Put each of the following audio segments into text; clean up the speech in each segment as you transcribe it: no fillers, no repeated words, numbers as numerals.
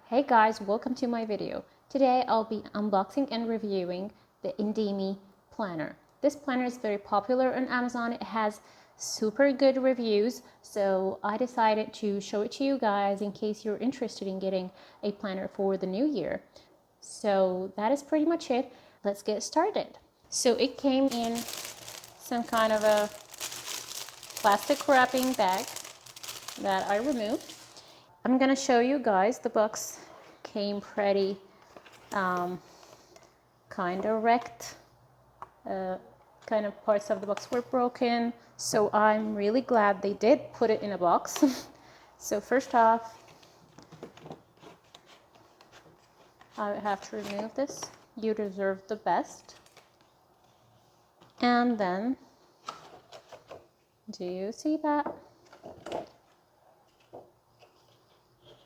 Hey guys, welcome to my video. Today I'll be unboxing and reviewing the Indeme planner. This planner is very popular on Amazon. It has super good reviews, so I decided to show it to you guys in case you're interested in getting a planner for the new year. So that is pretty much it. Let's get started. So it came in some kind of a plastic wrapping bag that I removed. I'm gonna show you guys. The box came pretty kind of wrecked. Kind of parts of the box were broken, so I'm really glad they did put it in a box. So first off, I have to remove this. You deserve the best. And then, do you see that?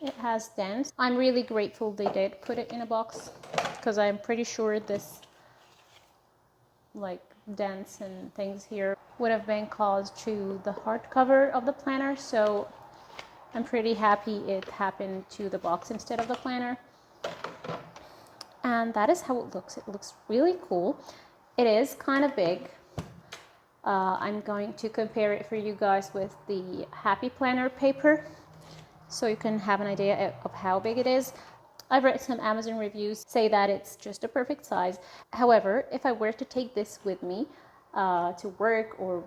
It has dents. I'm really grateful they did put it in a box because I'm pretty sure this dents and things here would have been caused to the hardcover of the planner, so I'm pretty happy it happened to the box instead of the planner. And that is how it looks. It looks really cool. It is kind of big. I'm going to compare it for you guys with the Happy Planner paper, so you can have an idea of how big it is. I've read some Amazon reviews say that it's just a perfect size. However, if I were to take this with me to work or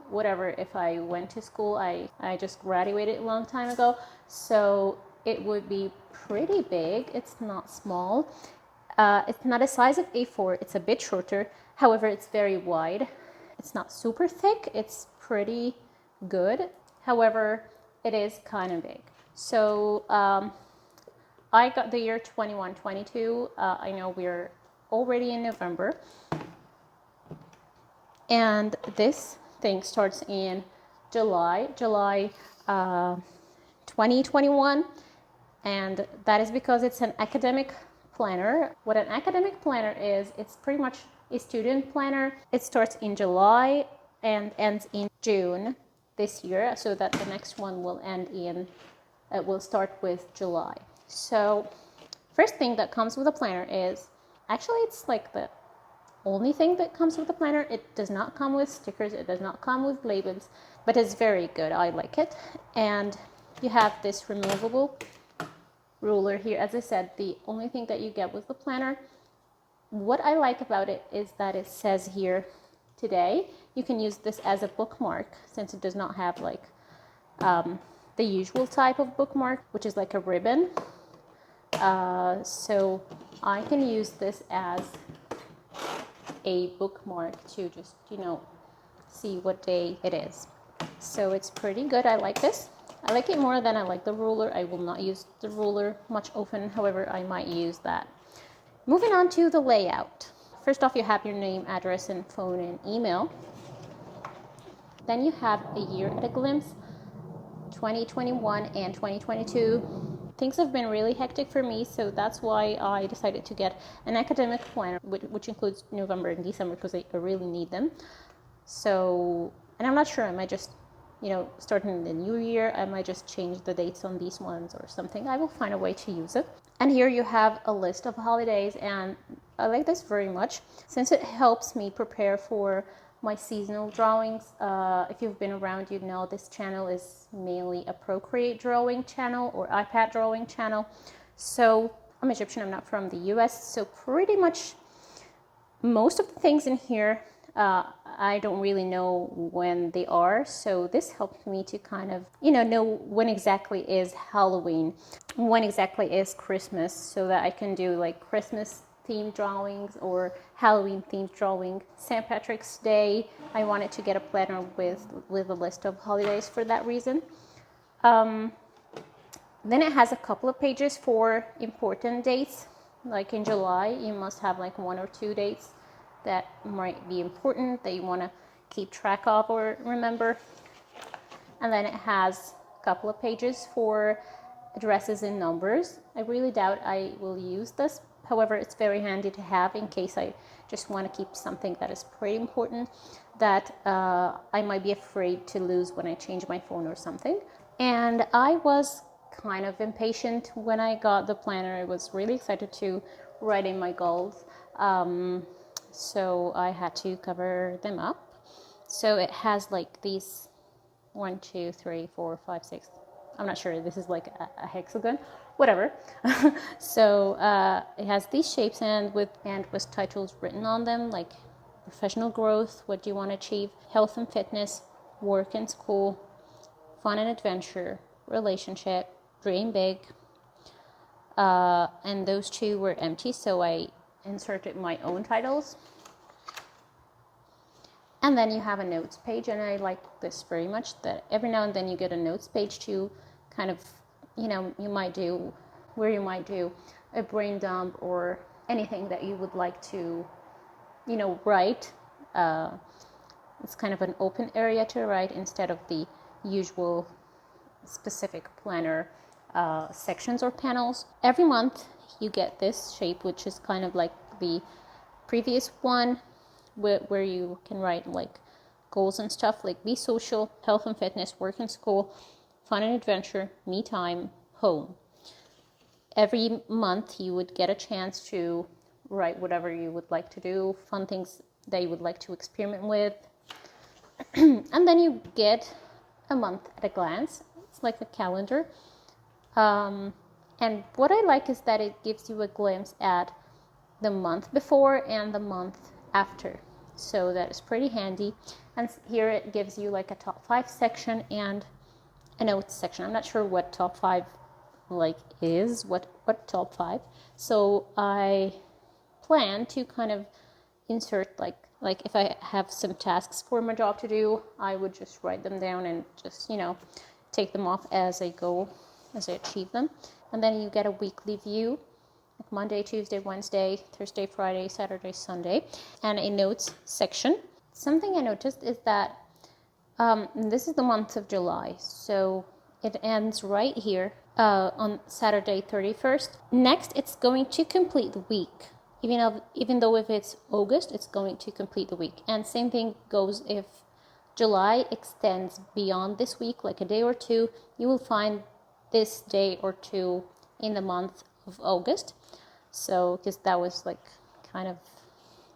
whatever, if I went to school, I just graduated a long time ago, so it would be pretty big. It's not small. It's not a size of A4. It's a bit shorter. However, it's very wide. It's not super thick. It's pretty good. However, it is kind of big. So I got the year 21-22. I know we're already in November. And this thing starts in July 2021. And that is because it's an academic planner. What an academic planner is, it's pretty much a student planner. It starts in July and ends in June this year, so that the next one will end in, it will start with July. So first thing that comes with a planner is, actually it's like the only thing that comes with the planner. It does not come with stickers, it does not come with labels, but it's very good. I like it. And you have this removable ruler here. As I said, the only thing that you get with the planner. What I like about it is that it says here, today. You can use this as a bookmark since it does not have the usual type of bookmark, which is like a ribbon. So I can use this as a bookmark to just, see what day it is. So it's pretty good. I like this. I like it more than I like the ruler. I will not use the ruler much often. However, I might use that. Moving on to the layout. First off, you have your name, address, and phone and email. Then you have a year at a glimpse, 2021 and 2022. Things have been really hectic for me, so that's why I decided to get an academic planner, which includes November and December, because I really need them. So, and I'm not sure, I might just, starting the new year, I might just change the dates on these ones or something. I will find a way to use it. And here you have a list of holidays, and I like this very much since it helps me prepare for my seasonal drawings. If you've been around, you know this channel is mainly a Procreate drawing channel or iPad drawing channel. So I'm Egyptian, I'm not from the US, so pretty much most of the things in here I don't really know when they are, so this helped me to kind of know when exactly is Halloween, when exactly is Christmas, so that I can do like Christmas themed drawings or Halloween themed drawing. St. Patrick's Day, I wanted to get a planner with a list of holidays for that reason. Then it has a couple of pages for important dates. Like in July, you must have like 1 or 2 dates that might be important that you want to keep track of or remember. And then it has a couple of pages for addresses and numbers. I really doubt I will use this. However, it's very handy to have in case I just want to keep something that is pretty important that I might be afraid to lose when I change my phone or something. And I was kind of impatient when I got the planner. I was really excited to write in my goals. So I had to cover them up. So it has like these 1, 2, 3, 4, 5, 6. I'm not sure. This is like a hexagon, whatever. So it has these shapes and with titles written on them, like professional growth, what do you want to achieve, health and fitness, work and school, fun and adventure, relationship, dream big. And those two were empty, so I inserted my own titles. And then you have a notes page, and I like this very much, that every now and then you get a notes page to kind of, you might do a brain dump or anything that you would like to, write. It's kind of an open area to write instead of the usual specific planner sections or panels. Every month you get this shape, which is kind of like the previous one, where you can write like goals and stuff, like be social, health and fitness, work and school, fun and adventure, me time, home. Every month you would get a chance to write whatever you would like to do, fun things that you would like to experiment with. And then you get a month at a glance. It's like a calendar. And what I like is that it gives you a glimpse at the month before and the month after. So that is pretty handy. And here it gives you like a top 5 section and a notes section. I'm not sure what top 5 like is, what top 5. So I plan to kind of insert like if I have some tasks for my job to do, I would just write them down and just, take them off as I go, as I achieve them. And then you get a weekly view, like Monday, Tuesday, Wednesday, Thursday, Friday, Saturday, Sunday, and a notes section. Something I noticed is that this is the month of July, so it ends right here on Saturday 31st. Next, it's going to complete the week. Even though if it's August, it's going to complete the week. And same thing goes if July extends beyond this week, like a day or two, you will find this day or two in the month of August. So, because that was like kind of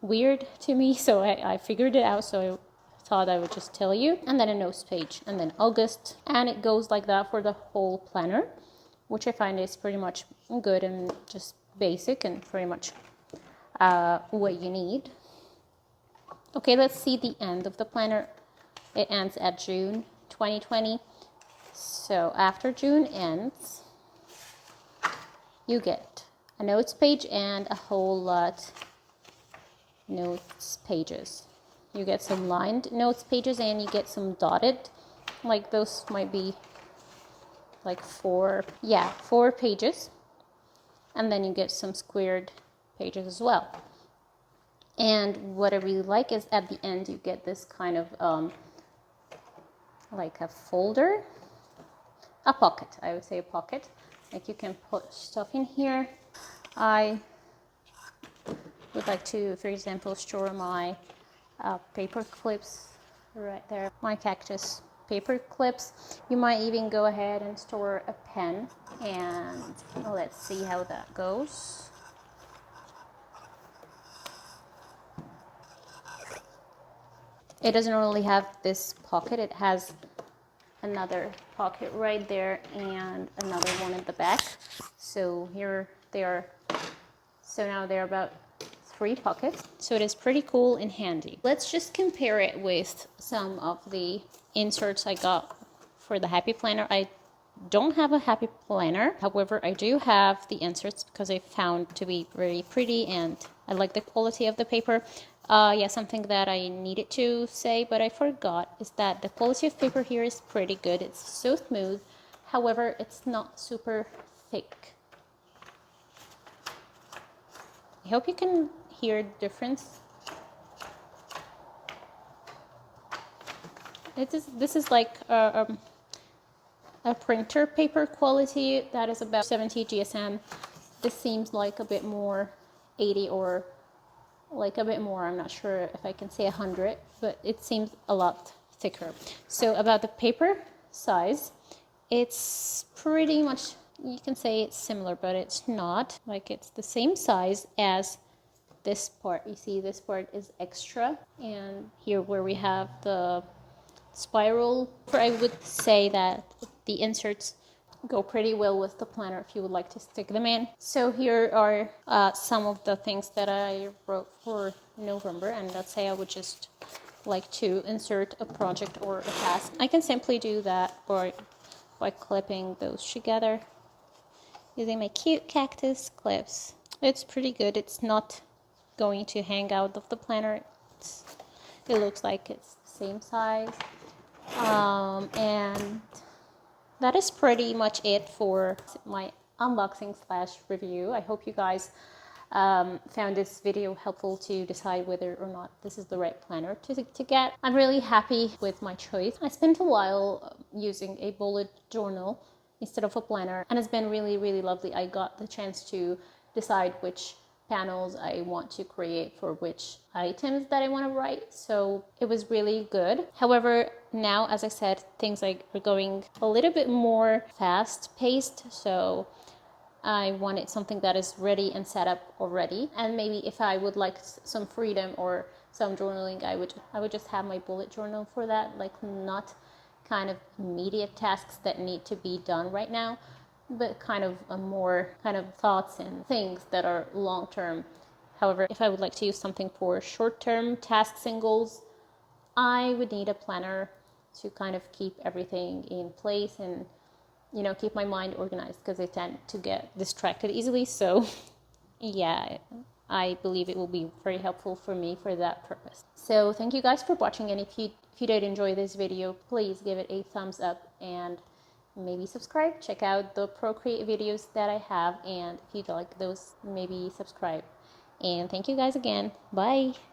weird to me, so I figured it out, so I thought I would just tell you. And then a notes page, and then August, and it goes like that for the whole planner, which I find is pretty much good and just basic and pretty much what you need. Okay, let's see the end of the planner. It ends at June 2020. So after June ends, you get a notes page and a whole lot notes pages. You get some lined notes pages and you get some dotted, like those might be like 4 pages. And then you get some squared pages as well. And what I really like is at the end you get this kind of like a folder, a pocket. I would say a pocket. Like you can put stuff in here. I would like to, for example, store my paper clips right there. My cactus paper clips. You might even go ahead and store a pen, and let's see how that goes. It doesn't really have this pocket. It has another pocket right there and another one at the back. So here they are. So now they're about 3 pockets. So it is pretty cool and handy. Let's just compare it with some of the inserts I got for the Happy Planner. I don't have a Happy Planner. However, I do have the inserts because I found to be very pretty and I like the quality of the paper. Something that I needed to say, but I forgot, is that the quality of paper here is pretty good. It's so smooth. However, it's not super thick. I hope you can hear the difference. This is like a printer paper quality that is about 70 GSM. This seems like a bit more 80 or like a bit more. I'm not sure if I can say 100, but it seems a lot thicker. So about the paper size, It's pretty much, you can say it's similar, but it's not. Like, it's the same size as this part. You see, this part is extra, and here where we have the spiral, I would say that the inserts go pretty well with the planner if you would like to stick them in. So here are some of the things that I wrote for November, and let's say I would just like to insert a project or a task. I can simply do that by clipping those together using my cute cactus clips. It's pretty good. It's not going to hang out of the planner. It looks like it's the same size. And that is pretty much it for my unboxing / review. I hope you guys found this video helpful to decide whether or not this is the right planner to get. I'm really happy with my choice. I spent a while using a bullet journal instead of a planner, and it's been really, really lovely. I got the chance to decide which panels I want to create for which items that I want to write, so it was really good. However, now, as I said, things are going a little bit more fast-paced, so I wanted something that is ready and set up already. And maybe if I would like some freedom or some journaling, I would just have my bullet journal for that, like not kind of immediate tasks that need to be done right now, but kind of a more kind of thoughts and things that are long-term. However, if I would like to use something for short-term tasks and goals, I would need a planner to kind of keep everything in place and, you know, keep my mind organized, because I tend to get distracted easily. So yeah, I believe it will be very helpful for me for that purpose. So thank you guys for watching, and if you did enjoy this video, please give it a thumbs up and maybe subscribe. Check out the Procreate videos that I have, and if you like those, maybe subscribe. And thank you guys again. Bye.